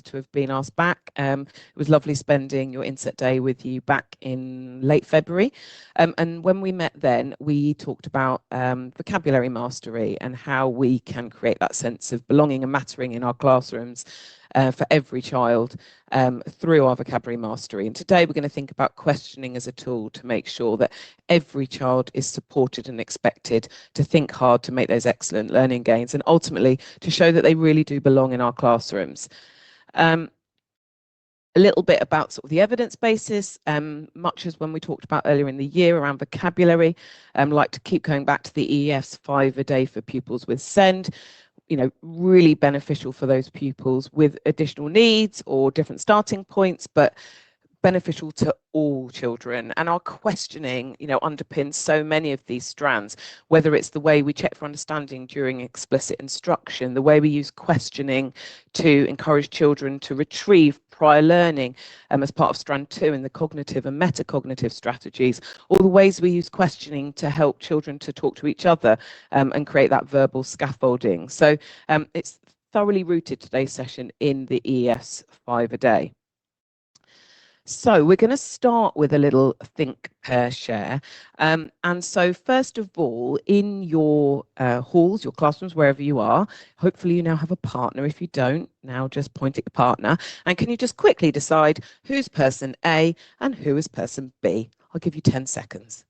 to have been asked back. It was lovely spending your inset day with you back in late February. And when we met then, we talked about vocabulary mastery and how we can create that sense of belonging and mattering in our classrooms for every child through our vocabulary mastery. And today we're going to think about questioning as a tool to make sure that every child is supported and expected to think hard to make those excellent learning gains and ultimately to show that they really do belong in our classrooms. A little bit about sort of the evidence basis, much as when we talked about earlier in the year around vocabulary, like to keep going back to the EEF's 5 a day for pupils with SEND, really beneficial for those pupils with additional needs or different starting points, but beneficial to all children. And our questioning, underpins so many of these strands, whether it's the way we check for understanding during explicit instruction, the way we use questioning to encourage children to retrieve prior learning as part of strand 2 in the cognitive and metacognitive strategies, or the ways we use questioning to help children to talk to each other and create that verbal scaffolding. So it's thoroughly rooted, today's session, in the ES 5 a day. So we're going to start with a little think, pair, share. And so first of all, in your halls, your classrooms, wherever you are, hopefully you now have a partner. If you don't, now just point at your partner. And can you just quickly decide who's person A and who is person B? I'll give you 10 seconds.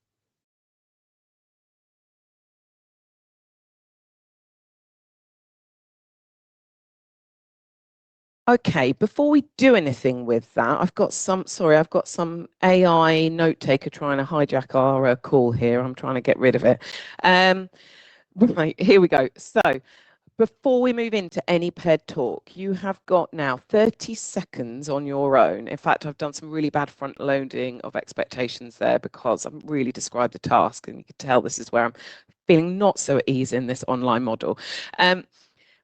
Okay, before we do anything with that, I've got some AI note taker trying to hijack our call here. I'm trying to get rid of it. Right, here we go. So before we move into any paired talk, you have got now 30 seconds on your own. In fact, I've done some really bad front loading of expectations there because I've really described the task, and you can tell this is where I'm feeling not so at ease in this online model.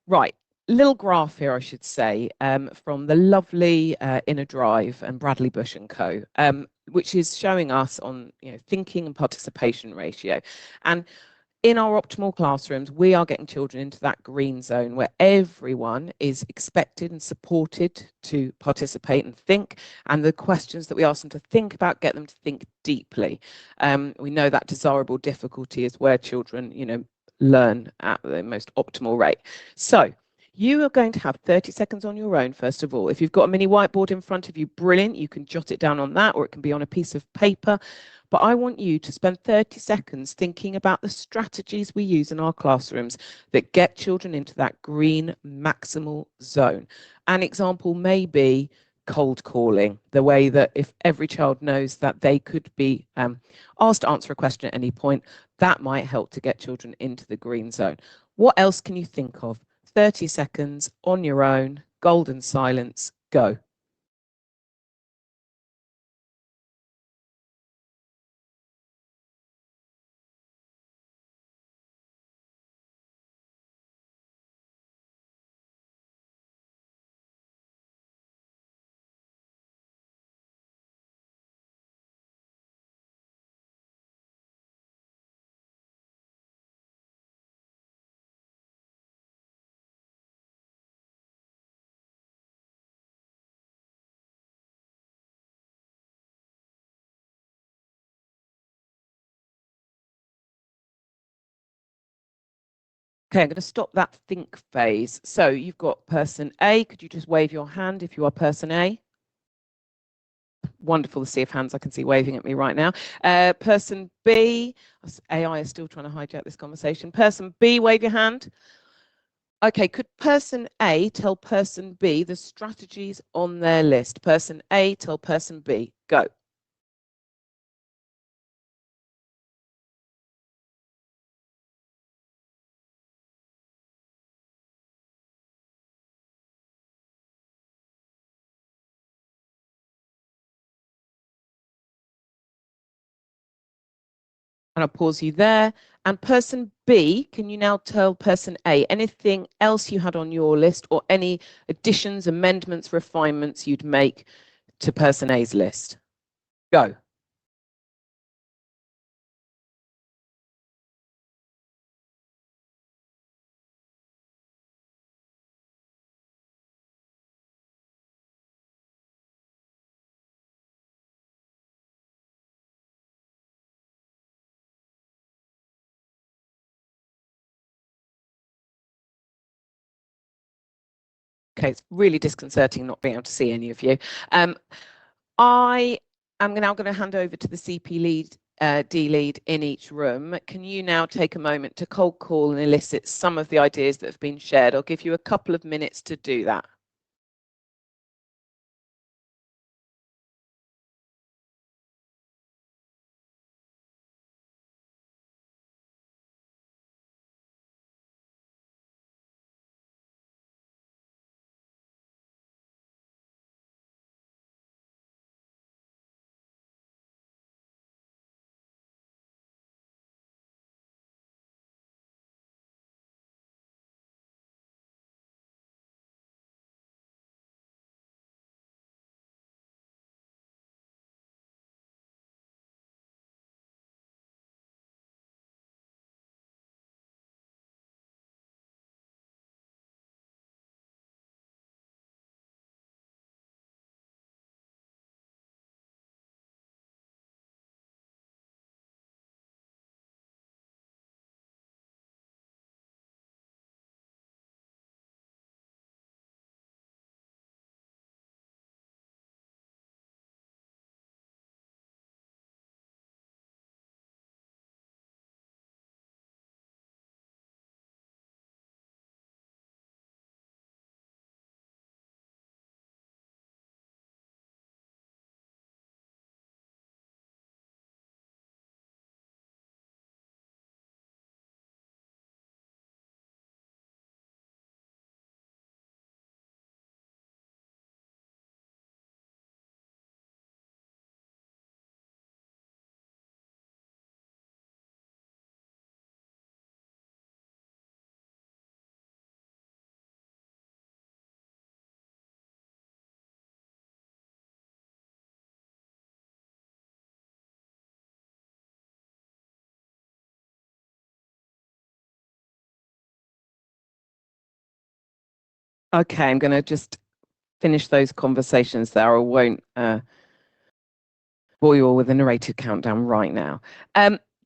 Right. Little graph here, I should say, from the lovely Inner Drive and Bradley Bush and Co., which is showing us on thinking and participation ratio. And in our optimal classrooms, we are getting children into that green zone where everyone is expected and supported to participate and think, and the questions that we ask them to think about get them to think deeply. We know that desirable difficulty is where children, learn at the most optimal rate. So you are going to have 30 seconds on your own, first of all. If you've got a mini whiteboard in front of you, brilliant. You can jot it down on that, or it can be on a piece of paper. But I want you to spend 30 seconds thinking about the strategies we use in our classrooms that get children into that green maximal zone. An example may be cold calling, the way that if every child knows that they could be asked to answer a question at any point, that might help to get children into the green zone. What else can you think of? 30 seconds on your own, golden silence, go. Okay, I'm going to stop that think phase. So you've got person A. Could you just wave your hand if you are person A? Wonderful to see of hands I can see waving at me right now. Person B, AI is still trying to hijack this conversation. Person B, wave your hand. Okay, could person A tell person B the strategies on their list? Person A, tell person B, go. And I'll pause you there. And person B, can you now tell person A anything else you had on your list or any additions, amendments, refinements you'd make to person A's list? Go. Okay, it's really disconcerting not being able to see any of you. I am now going to hand over to the CP lead, D lead in each room. Can you now take a moment to cold call and elicit some of the ideas that have been shared? I'll give you a couple of minutes to do that. Okay, I'm going to just finish those conversations there. I won't bore you all with a narrated countdown right now.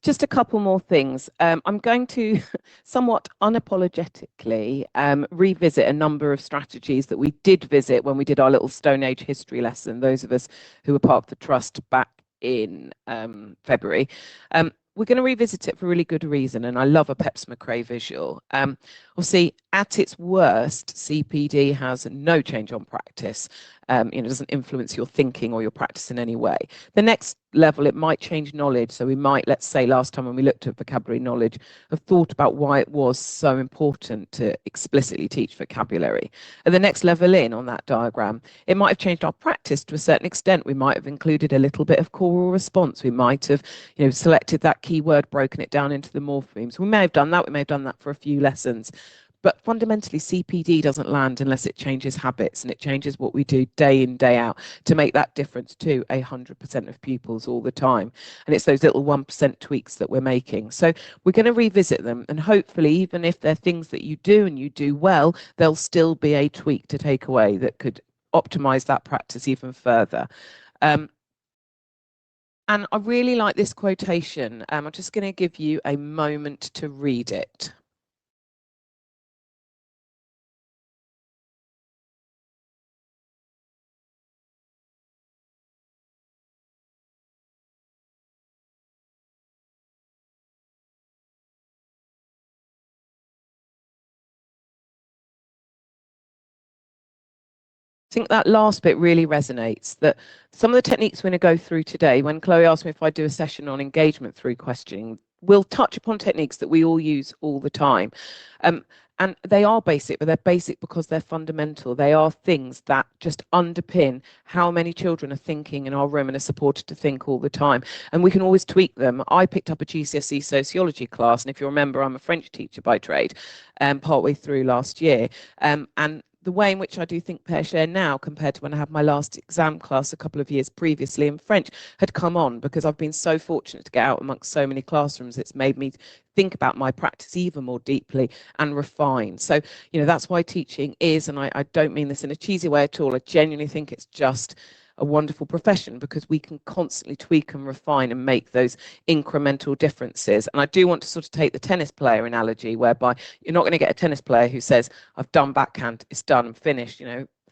Just a couple more things. I'm going to somewhat unapologetically revisit a number of strategies that we did visit when we did our little Stone Age history lesson, those of us who were part of the trust back in February. We're going to revisit it for a really good reason, and I love a Peps McRae visual. Obviously, at its worst, CPD has no change on practice. It doesn't influence your thinking or your practice in any way. The next level, it might change knowledge. So we might, let's say last time when we looked at vocabulary knowledge, have thought about why it was so important to explicitly teach vocabulary. At the next level in on that diagram, it might have changed our practice to a certain extent. We might have included a little bit of choral response. We might have, selected that keyword, broken it down into the morphemes. We may have done that. We may have done that for a few lessons. But fundamentally, CPD doesn't land unless it changes habits, and it changes what we do day in, day out to make that difference to 100% of pupils all the time. And it's those little 1% tweaks that we're making. So we're going to revisit them, and hopefully, even if they're things that you do and you do well, there'll still be a tweak to take away that could optimize that practice even further. And I really like this quotation. I'm just going to give you a moment to read it. I think that last bit really resonates, that some of the techniques we're going to go through today, when Chloe asked me if I do a session on engagement through questioning, we'll touch upon techniques that we all use all the time. And they are basic, but they're basic because they're fundamental. They are things that just underpin how many children are thinking in our room and are supported to think all the time. And we can always tweak them. I picked up a GCSE sociology class, and if you remember, I'm a French teacher by trade, partway through last year. And the way in which I do think pair share now compared to when I had my last exam class a couple of years previously in French had come on, because I've been so fortunate to get out amongst so many classrooms. It's made me think about my practice even more deeply and refine. So, that's why teaching is, and I don't mean this in a cheesy way at all, I genuinely think it's just a wonderful profession, because we can constantly tweak and refine and make those incremental differences. And I do want to sort of take the tennis player analogy, whereby you're not going to get a tennis player who says, I've done backhand, it's done, I'm finished,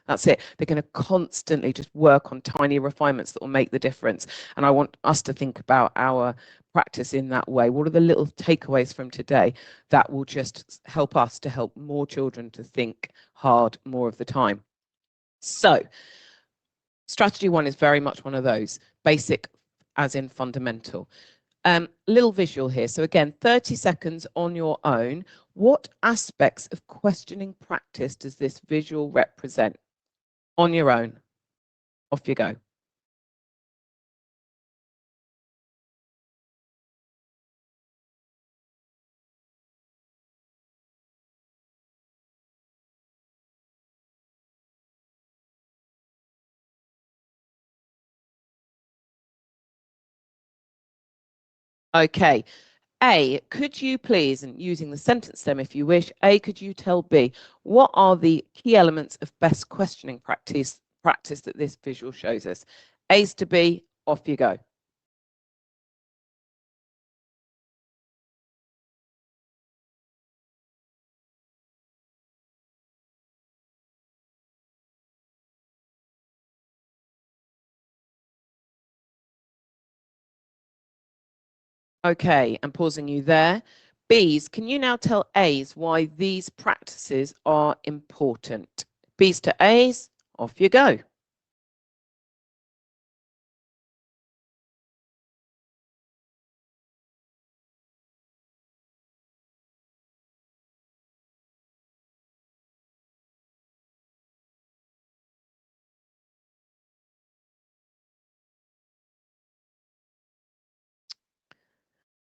that's it. They're going to constantly just work on tiny refinements that will make the difference. And I want us to think about our practice in that way. What are the little takeaways from today that will just help us to help more children to think hard more of the time? So strategy 1 is very much one of those, basic as in fundamental. Little visual here. So again, 30 seconds on your own. What aspects of questioning practice does this visual represent? On your own. Off you go. Okay. A, could you please, and using the sentence stem if you wish, A, could you tell B, what are the key elements of best questioning practice that this visual shows us? A's to B, off you go. Okay, and pausing you there. B's, can you now tell A's why these practices are important? B's to A's, off you go.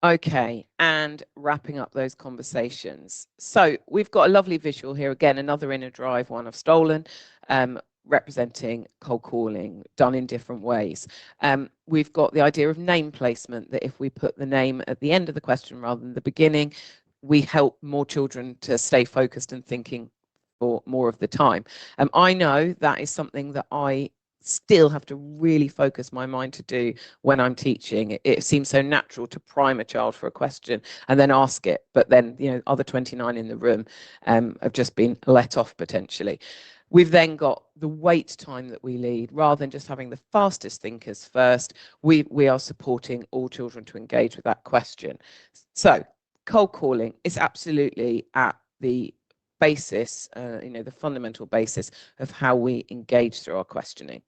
Okay, and wrapping up those conversations. So we've got a lovely visual here, again, another inner drive one I've stolen, representing cold calling done in different ways. We've got the idea of name placement, that if we put the name at the end of the question rather than the beginning, we help more children to stay focused and thinking for more of the time. I know that is something that I still have to really focus my mind to do when I'm teaching. It seems so natural to prime a child for a question and then ask it, but then other 29 in the room have just been let off potentially. We've then got the wait time that we lead. Rather than just having the fastest thinkers first, we are supporting all children to engage with that question. So cold calling is absolutely at the basis, the fundamental basis of how we engage through our questioning.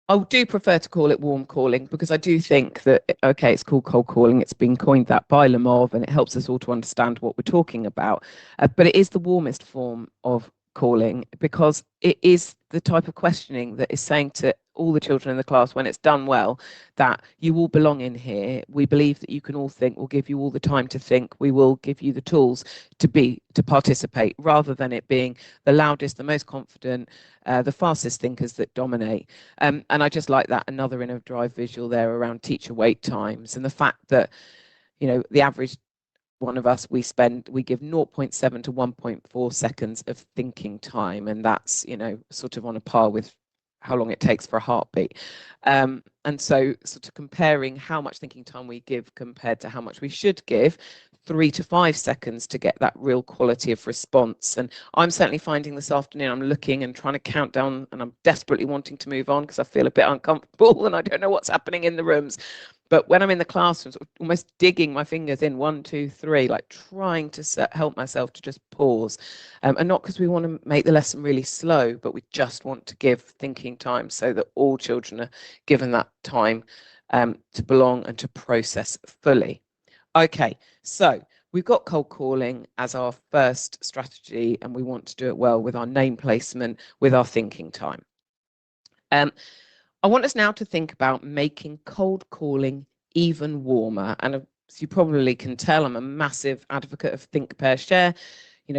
I do prefer to call it warm calling, because I do think that, okay, it's called cold calling. It's been coined that by Lemov, and it helps us all to understand what we're talking about. But it is the warmest form of calling, because it is the type of questioning that is saying to all the children in the class, when it's done well, that you all belong in here. We believe that you can all think. We'll give you all the time to think. We will give you the tools to participate, rather than it being the loudest, the most confident, the fastest thinkers that dominate. And I just like that another inner drive visual there around teacher wait times, and the fact that the average one of us, we give 0.7 to 1.4 seconds of thinking time, and that's sort of on a par with how long it takes for a heartbeat. And so sort of comparing how much thinking time we give compared to how much we should give, 3 to 5 seconds to get that real quality of response. And I'm certainly finding this afternoon, I'm looking and trying to count down, and I'm desperately wanting to move on because I feel a bit uncomfortable and I don't know what's happening in the rooms. But when I'm in the classroom, sort of almost digging my fingers in, 1, 2, 3, like trying to help myself to just pause. And not because we want to make the lesson really slow, but we just want to give thinking time so that all children are given that time to belong and to process fully. Okay, so we've got cold calling as our first strategy, and we want to do it well with our name placement, with our thinking time. I want us now to think about making cold calling even warmer. And as you probably can tell, I'm a massive advocate of think, pair, share.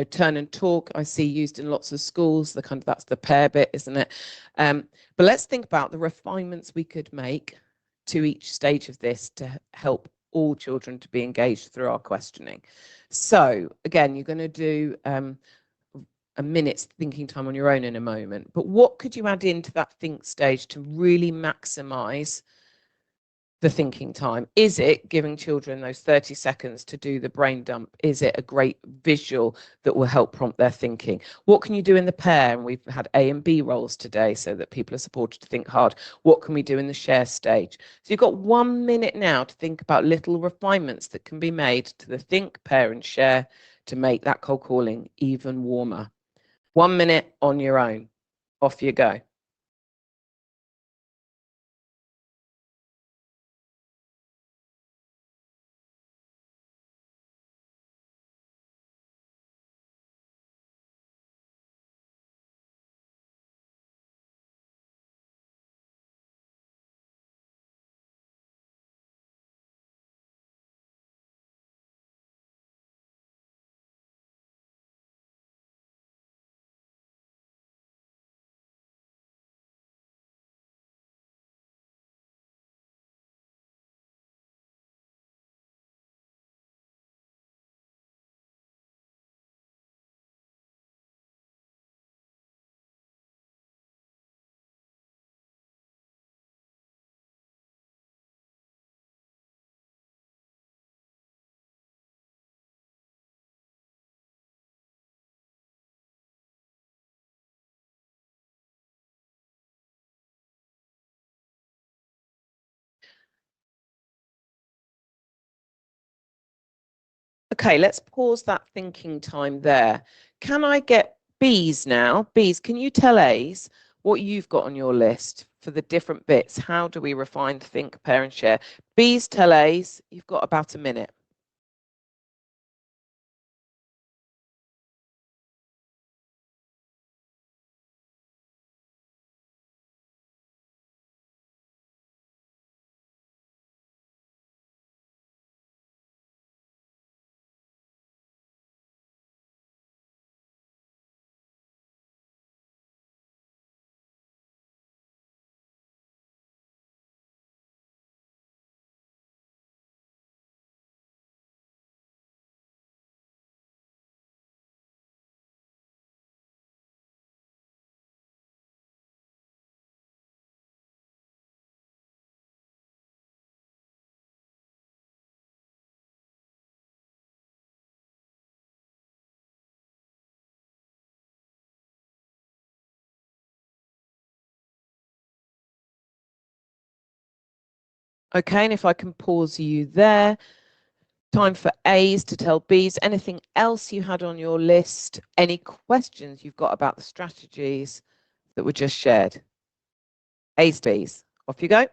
Turn and talk, I see used in lots of schools. That's the pair bit, isn't it? But let's think about the refinements we could make to each stage of this to help all children to be engaged through our questioning. So again, you're going to do a minute's thinking time on your own in a moment. But what could you add into that think stage to really maximize the thinking time? Is it giving children those 30 seconds to do the brain dump? Is it a great visual that will help prompt their thinking? What can you do in the pair? And we've had A and B roles today so that people are supported to think hard. What can we do in the share stage? So you've got 1 minute now to think about little refinements that can be made to the think, pair and share to make that cold calling even warmer. 1 minute on your own. Off you go. Okay, let's pause that thinking time there. Can I get B's now? B's, can you tell A's what you've got on your list for the different bits? How do we refine, think, pair and share? B's, tell A's. You've got about a minute. Okay, and if I can pause you there. Time for A's to tell B's. Anything else you had on your list? Any questions you've got about the strategies that were just shared? A's, B's. Off you go.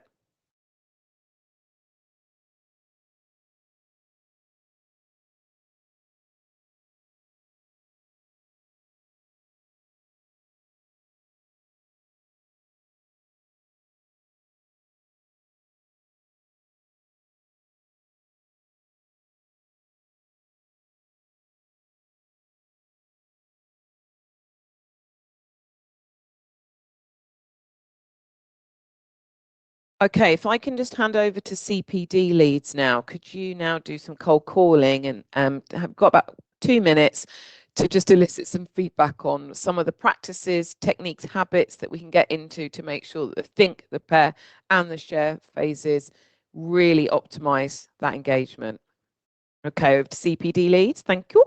Okay, if I can just hand over to CPD leads now, could you now do some cold calling and have got about 2 minutes to just elicit some feedback on some of the practices, techniques, habits that we can get into to make sure that the think, the pair and the share phases really optimize that engagement. Okay, over to CPD leads. Thank you.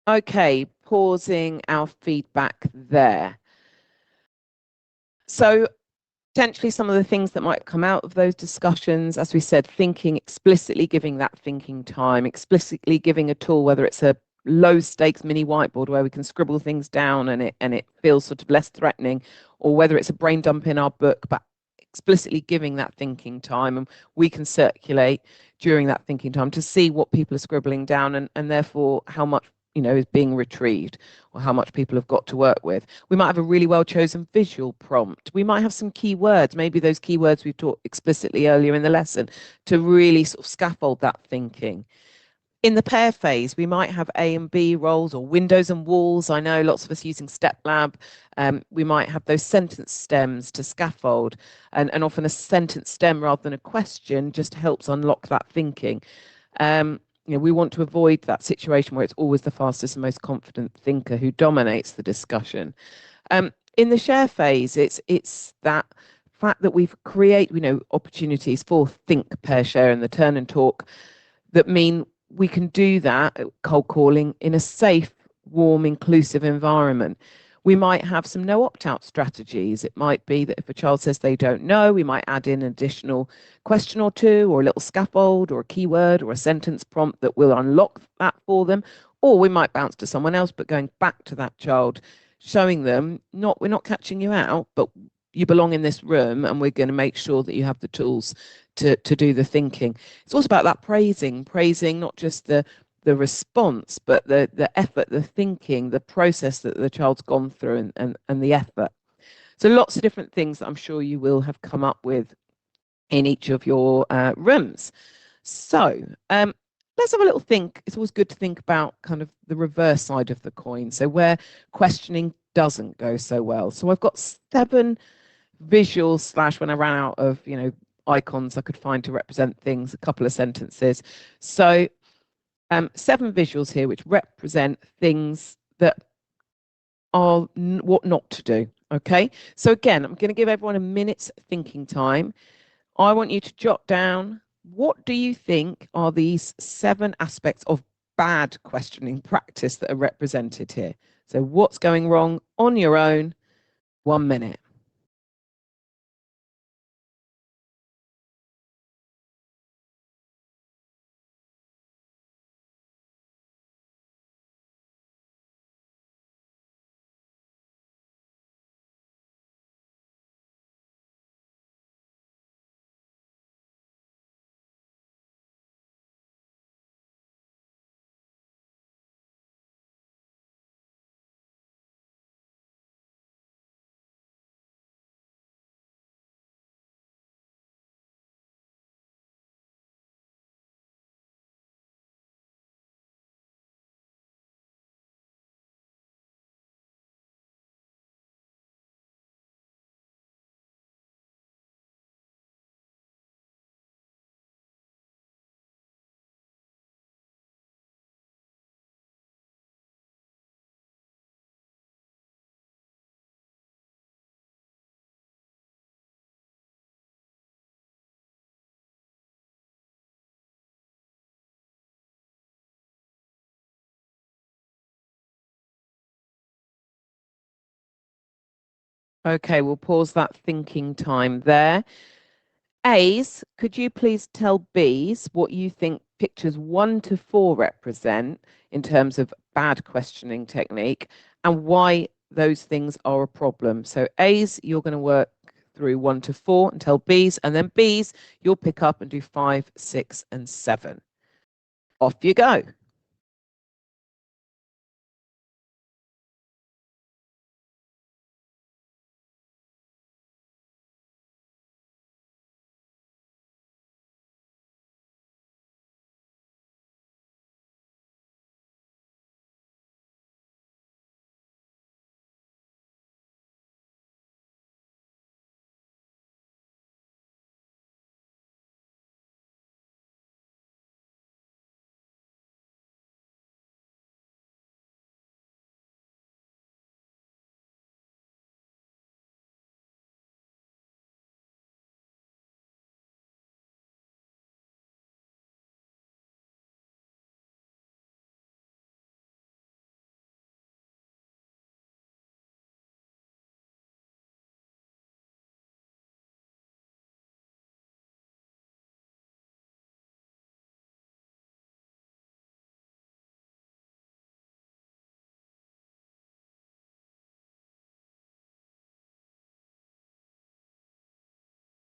Okay, pausing our feedback there. So potentially some of the things that might come out of those discussions, as we said, thinking explicitly, giving that thinking time, explicitly giving a tool, whether it's a low stakes mini whiteboard where we can scribble things down and it feels sort of less threatening, or whether it's a brain dump in our book, but explicitly giving that thinking time, and we can circulate during that thinking time to see what people are scribbling down, and therefore how much is being retrieved, or how much people have got to work with. We might have a really well chosen visual prompt. We might have some keywords, maybe those keywords we taught explicitly earlier in the lesson, to really sort of scaffold that thinking. In the pair phase, we might have A and B roles, or windows and walls. I know lots of us using StepLab. We might have those sentence stems to scaffold, and often a sentence stem rather than a question just helps unlock that thinking. We want to avoid that situation where it's always the fastest and most confident thinker who dominates the discussion. In the share phase, it's that fact that we've created opportunities for think, pair, share, and the turn and talk that mean we can do that cold calling in a safe, warm, inclusive environment. We might have some no opt-out strategies. It might be that if a child says they don't know, we might add in an additional question or two, or a little scaffold, or a keyword, or a sentence prompt that will unlock that for them. Or we might bounce to someone else, but going back to that child, showing them, we're not catching you out, but you belong in this room, and we're going to make sure that you have the tools to do the thinking. It's also about that praising not just the response, but the effort, the thinking, the process that the child's gone through, and the effort. So lots of different things that I'm sure you will have come up with in each of your rooms. So let's have a little think. It's always good to think about kind of the reverse side of the coin. So where questioning doesn't go so well. So I've got 7 visuals / when I ran out of icons I could find to represent things, a couple of sentences. So 7 visuals here which represent things that are what not to do. Okay, so again, I'm going to give everyone a minute's thinking time. I want you to jot down, what do you think are these 7 aspects of bad questioning practice that are represented here? So what's going wrong on your own? 1 minute. Okay, we'll pause that thinking time there. A's, could you please tell B's what you think pictures 1 to 4 represent in terms of bad questioning technique, and why those things are a problem? So A's, you're going to work through 1 to 4 and tell B's, and then B's, you'll pick up and do 5, 6, and 7. Off you go.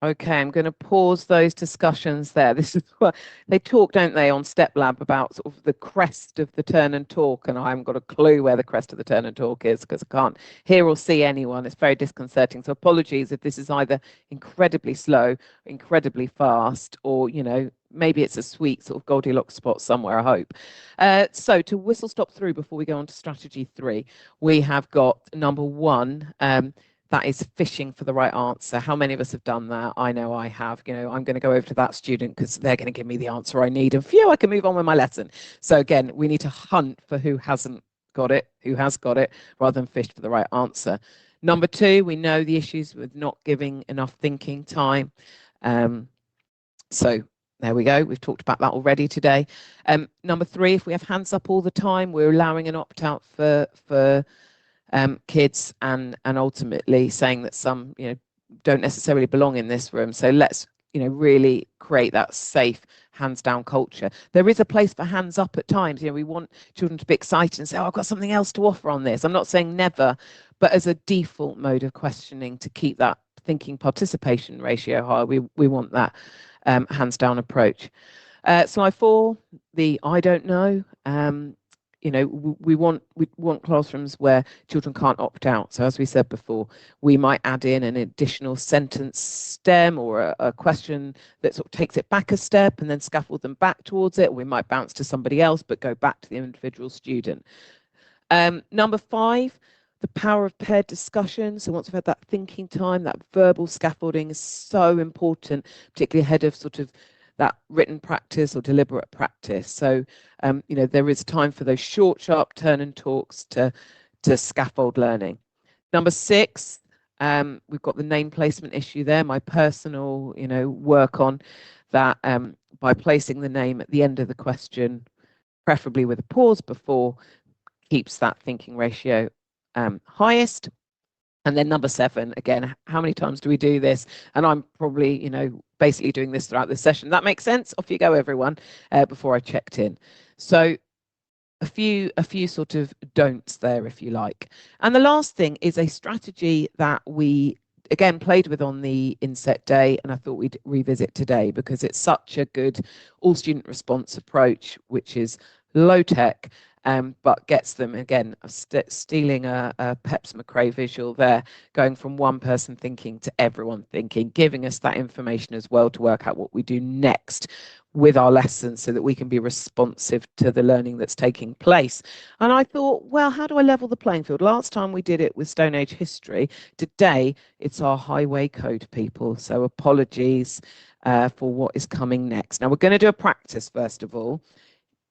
Okay, I'm going to pause those discussions there. This is what they talk, don't they, on Step Lab about sort of the crest of the turn and talk, and I haven't got a clue where the crest of the turn and talk is because I can't hear or see anyone. It's very disconcerting. So apologies if this is either incredibly slow, incredibly fast, or maybe it's a sweet sort of Goldilocks spot somewhere, I hope. So to whistle stop through before we go on to strategy 3, we have got number 1. That is fishing for the right answer. How many of us have done that? I know I have. I'm going to go over to that student because they're going to give me the answer I need. And phew, I can move on with my lesson. So again, we need to hunt for who hasn't got it, who has got it, rather than fish for the right answer. Number 2, we know the issues with not giving enough thinking time. So there we go. We've talked about that already today. Number 3, if we have hands up all the time, we're allowing an opt-out for kids and ultimately saying that some don't necessarily belong in this room. So let's really create that safe hands down culture. There is a place for hands up at times. We want children to be excited and say, oh, I've got something else to offer on this. I'm not saying never, but as a default mode of questioning to keep that thinking participation ratio high, we want that hands down approach. Slide 4, the I don't know. We want classrooms where children can't opt out. So as we said before, we might add in an additional sentence stem or a question that sort of takes it back a step and then scaffold them back towards it. Or we might bounce to somebody else, but go back to the individual student. Number 5, the power of paired discussion. So once we've had that thinking time, that verbal scaffolding is so important, particularly ahead of sort of that written practice or deliberate practice. So, there is time for those short, sharp turn and talks to scaffold learning. Number 6, we've got the name placement issue there. My personal, work on that by placing the name at the end of the question, preferably with a pause before, keeps that thinking ratio highest. And then number 7, again, how many times do we do this? And I'm probably, basically doing this throughout this session. That makes sense? Off you go, everyone, before I checked in. So a few sort of don'ts there, if you like. And the last thing is a strategy that we again played with on the inset day, and I thought we'd revisit today because it's such a good all student response approach, which is low tech, but gets them again stealing a Peps McRae visual there, going from one person thinking to everyone thinking, giving us that information as well to work out what we do next with our lessons so that we can be responsive to the learning that's taking place. And I thought, well, how do I level the playing field? Last time we did it with Stone Age history. Today, it's our highway code, people. So apologies for what is coming next. Now, we're going to do a practice, first of all.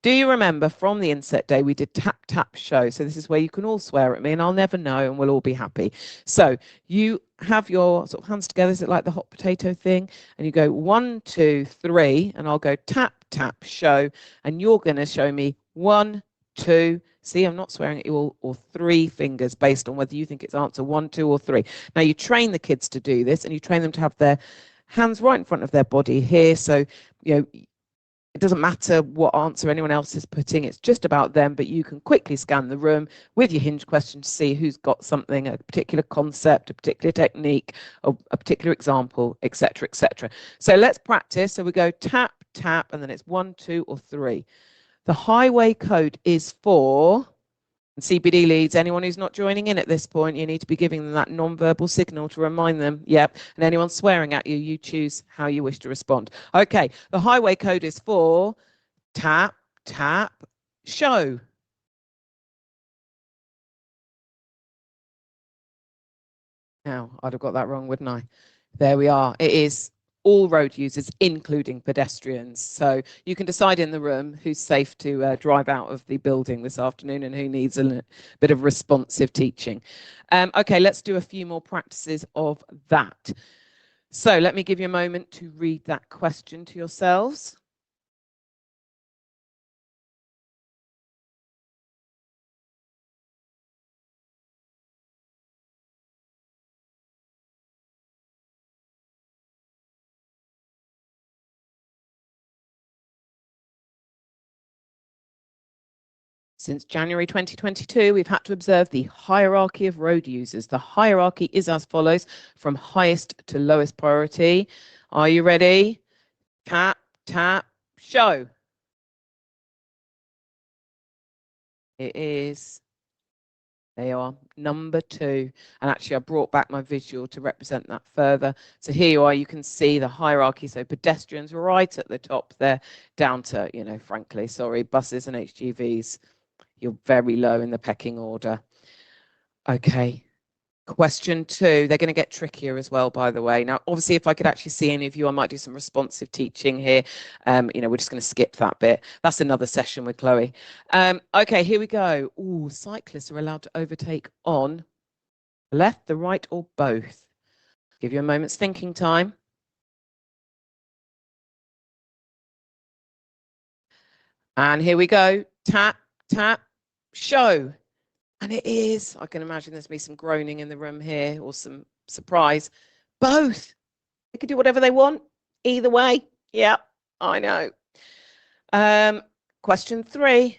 Do you remember from the inset day, we did tap, tap, show. So this is where you can all swear at me and I'll never know and we'll all be happy. So you have your sort of hands together. Is it like the hot potato thing? And you go 1, 2, 3, and I'll go tap, tap, show. And you're going to show me 1, 2. See, I'm not swearing at you all, or 3 fingers based on whether you think it's answer 1, 2, or 3. Now you train the kids to do this and you train them to have their hands right in front of their body here. So, it doesn't matter what answer anyone else is putting, it's just about them, but you can quickly scan the room with your hinge question to see who's got something, a particular concept, a particular technique, or a particular example, etc., etc. So let's practice. So we go tap, tap, and then it's 1, 2, or 3. The highway code is for... And CBD leads, anyone who's not joining in at this point, you need to be giving them that non-verbal signal to remind them. Yep. And anyone swearing at you, you choose how you wish to respond. Okay. The highway code is for tap, tap, show. Now, I'd have got that wrong, wouldn't I? There we are. It is all road users, including pedestrians. So you can decide in the room who's safe to drive out of the building this afternoon and who needs a bit of responsive teaching. Okay, let's do a few more practices of that. So let me give you a moment to read that question to yourselves. Since January 2022, we've had to observe the hierarchy of road users. The hierarchy is as follows, from highest to lowest priority. Are you ready? Tap, tap, show. It is. They are number 2. And actually, I brought back my visual to represent that further. So here you are, you can see the hierarchy. So pedestrians right at the top there, down to, frankly, sorry, buses and HGVs. You're very low in the pecking order. Okay. Question 2, they're going to get trickier as well, by the way. Now, obviously, if I could actually see any of you, I might do some responsive teaching here. We're just going to skip that bit. That's another session with Chloe. Okay, here we go. Ooh, cyclists are allowed to overtake on the left, the right, or both. Give you a moment's thinking time. And here we go. Tap, tap, show. And it is, I can imagine there's be some groaning in the room here or some surprise. Both. They can do whatever they want. Either way. Yeah, I know. Question 3.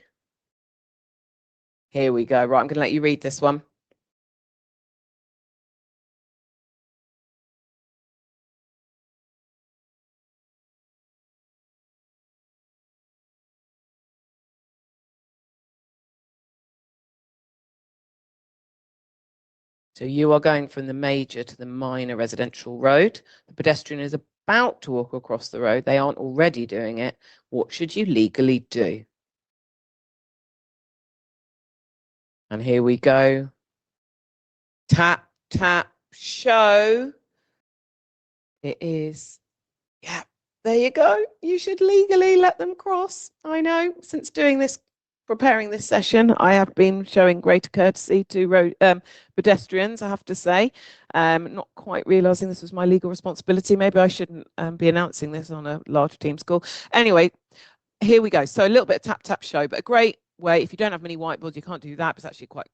Here we go. Right, I'm going to let you read this one. So you are going from the major to the minor residential road. The pedestrian is about to walk across the road. They aren't already doing it. What should you legally do? And here we go. Tap, tap, show. It is. Yeah, there you go. You should legally let them cross. I know, since preparing this session, I have been showing greater courtesy to road pedestrians, I have to say. Not quite realising this was my legal responsibility. Maybe I shouldn't be announcing this on a large team school. Anyway, here we go. So a little bit of tap tap show, but a great way, if you don't have many whiteboards, you can't do that, but it's actually quite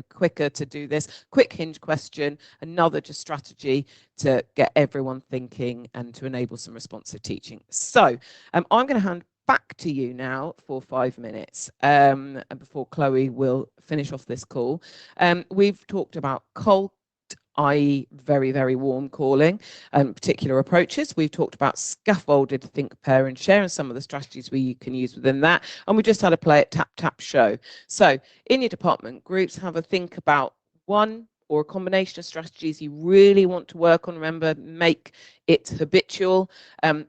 quicker to do this. Quick hinge question, another just strategy to get everyone thinking and to enable some responsive teaching. So I'm going to hand back to you now for 5 minutes and before Chloe will finish off this call. We've talked about cold, i.e. very, very warm calling and particular approaches. We've talked about scaffolded think, pair and share and some of the strategies we can use within that. And we just had a play at tap, tap, show. So in your department groups, have a think about one or a combination of strategies you really want to work on. Remember, make it habitual and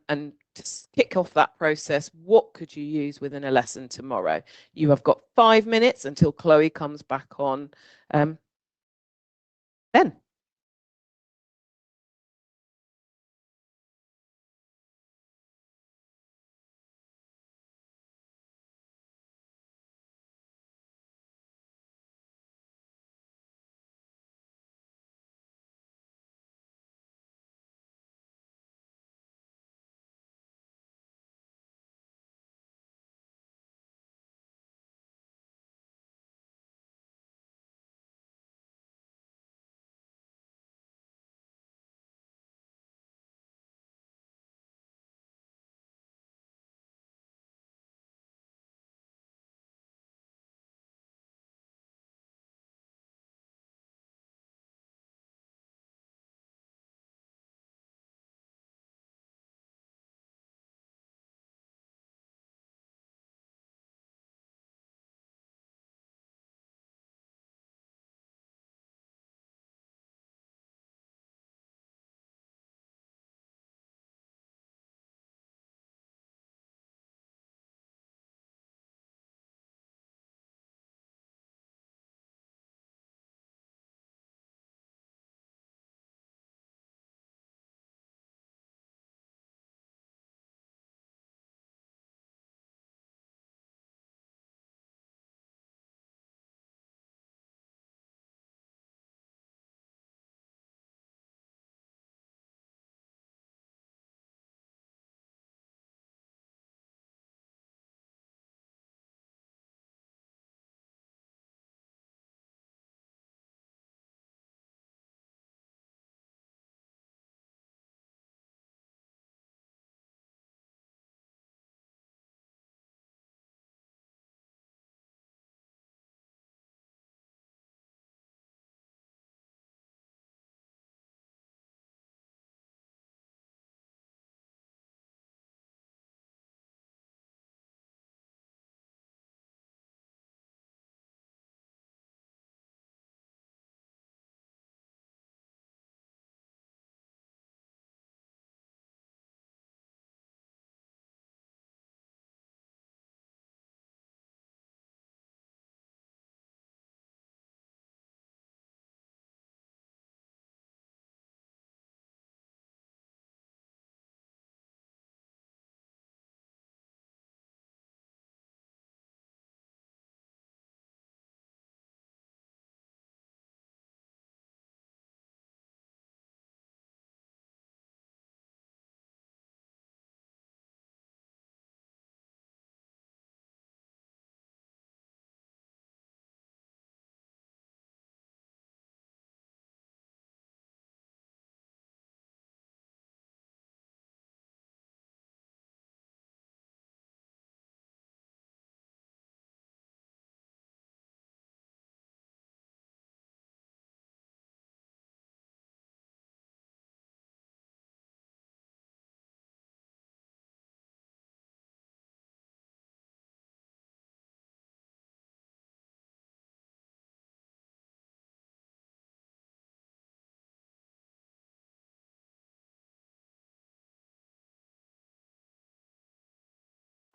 to kick off that process, what could you use within a lesson tomorrow? You have got 5 minutes until Chloe comes back on then.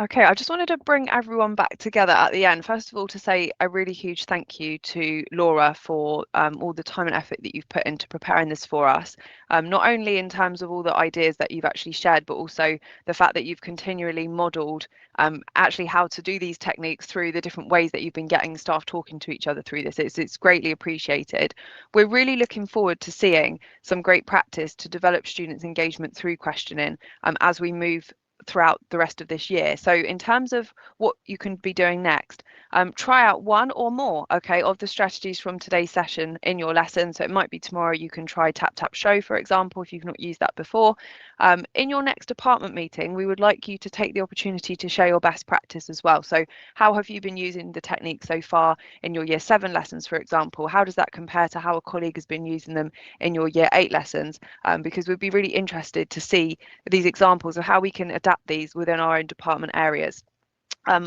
Okay, I just wanted to bring everyone back together at the end. First of all, to say a really huge thank you to Laura for all the time and effort that you've put into preparing this for us. Not only in terms of all the ideas that you've actually shared, but also the fact that you've continually modelled actually how to do these techniques through the different ways that you've been getting staff talking to each other through this. It's greatly appreciated. We're really looking forward to seeing some great practice to develop students' engagement through questioning as we move throughout the rest of this year. So in terms of what you can be doing next, try out one or more, okay, of the strategies from today's session in your lesson. So it might be tomorrow you can try tap tap show, for example, if you've not used that before. In your next department meeting, we would like you to take the opportunity to share your best practice as well. So how have you been using the technique so far in your year 7 lessons, for example? How does that compare to how a colleague has been using them in your year 8 lessons? Because we'd be really interested to see these examples of how we can adapt these within our own department areas.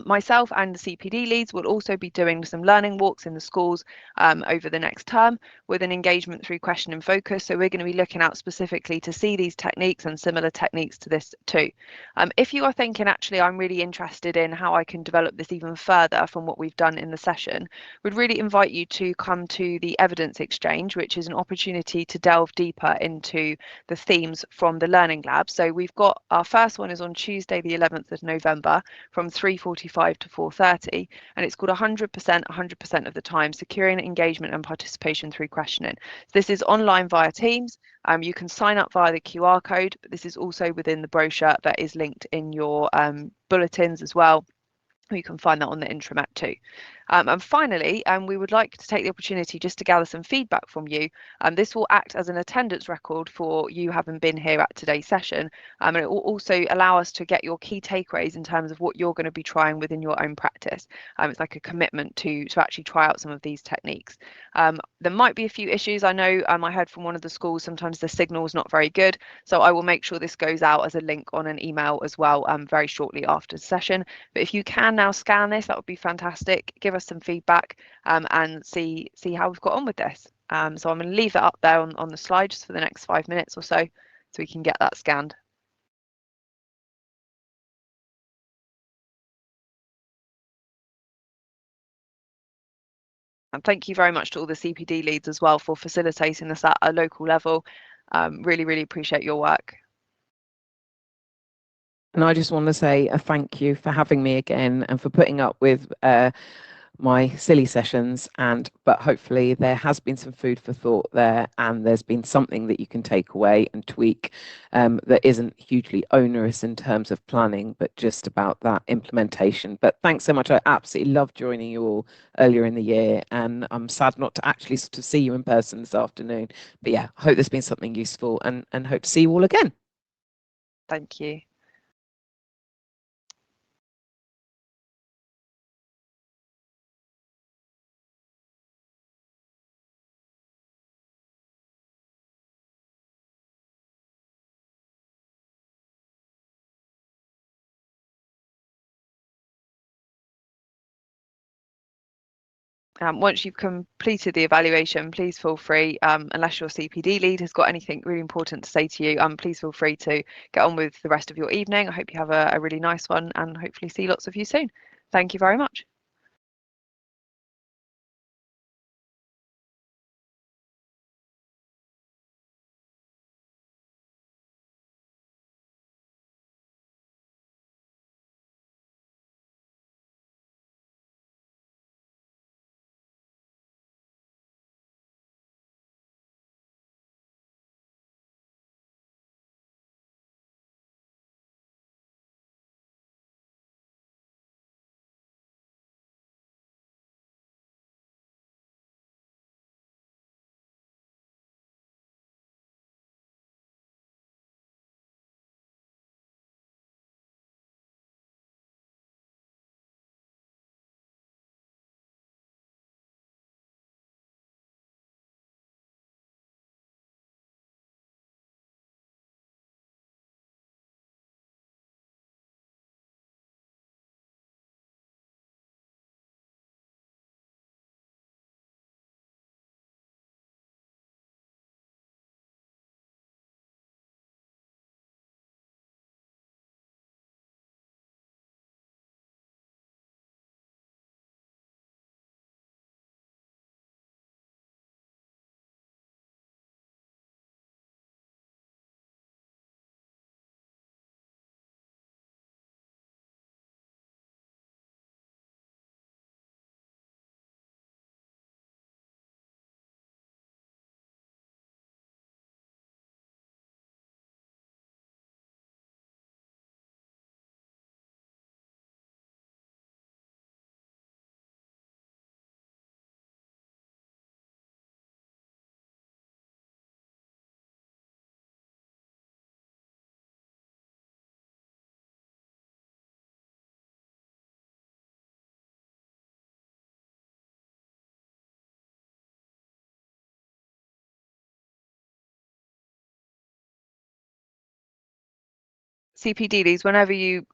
Myself and the CPD leads will also be doing some learning walks in the schools over the next term with an engagement through question and focus. So we're going to be looking out specifically to see these techniques and similar techniques to this too. If you are thinking, actually, I'm really interested in how I can develop this even further from what we've done in the session, we'd really invite you to come to the evidence exchange, which is an opportunity to delve deeper into the themes from the learning lab. So we've got our first one is on Tuesday, the 11th of November from 3:45 to 4:30, and it's called 100% of the time, securing engagement and participation through questioning. So this is online via Teams. You can sign up via the QR code, but this is also within the brochure that is linked in your bulletins as well. You can find that on the intranet too. And finally, we would like to take the opportunity just to gather some feedback from you. This will act as an attendance record for you having been here at today's session. And it will also allow us to get your key takeaways in terms of what you're going to be trying within your own practice. It's like a commitment to actually try out some of these techniques. There might be a few issues. I know I heard from one of the schools, sometimes the signal is not very good. So I will make sure this goes out as a link on an email as well very shortly after the session. But if you can now scan this, that would be fantastic. Give us some feedback and see how we've got on with this. So I'm going to leave that up there on the slide just for the next 5 minutes or so we can get that scanned. And thank you very much to all the CPD leads as well for facilitating this at a local level. Really, really appreciate your work. And I just want to say a thank you for having me again and for putting up with my silly sessions, but hopefully there has been some food for thought there, and there's been something that you can take away and tweak that isn't hugely onerous in terms of planning, but just about that implementation. But thanks so much. I absolutely loved joining you all earlier in the year, and I'm sad not to actually sort of see you in person this afternoon. But yeah, I hope there's been something useful, and hope to see you all again. Thank you. Once you've completed the evaluation, please feel free, unless your CPD lead has got anything really important to say to you, please feel free to get on with the rest of your evening. I hope you have a really nice one and hopefully see lots of you soon. Thank you very much. CP Dealies, whenever you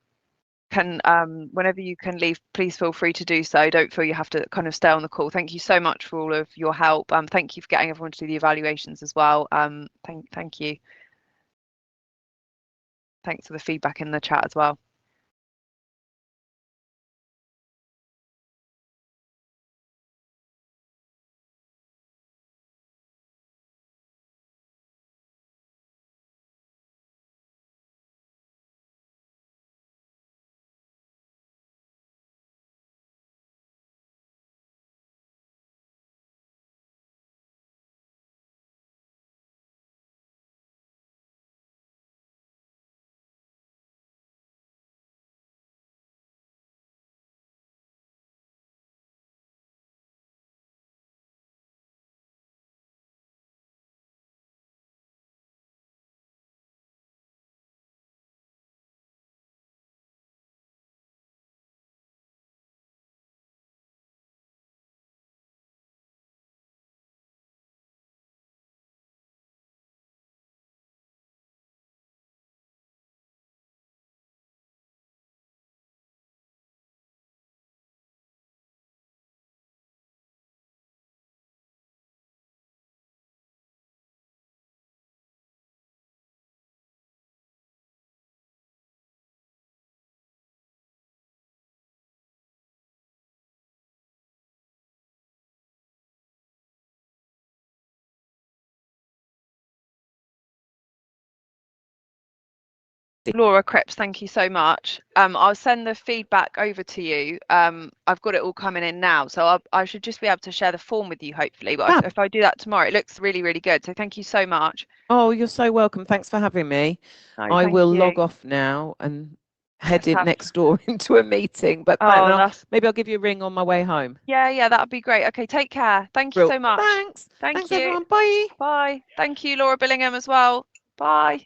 can leave, please feel free to do so. Don't feel you have to kind of stay on the call. Thank you so much for all of your help. Thank you for getting everyone to do the evaluations as well. Thank you. Thanks for the feedback in the chat as well. Laura Crepes, thank you so much. I'll send the feedback over to you. I've got it all coming in now, so I should just be able to share the form with you, hopefully. But if I do that tomorrow, it looks really, really good. So thank you so much. Oh, you're so welcome. Thanks for having me. No, I will you. log off now and head in next door into a meeting. But maybe I'll give you a ring on my way home. Yeah, that'd be great. Okay, take care. Thank you so much. Thanks. Thanks everyone. Bye. Bye. Thank you, Laura Billingham, as well. Bye.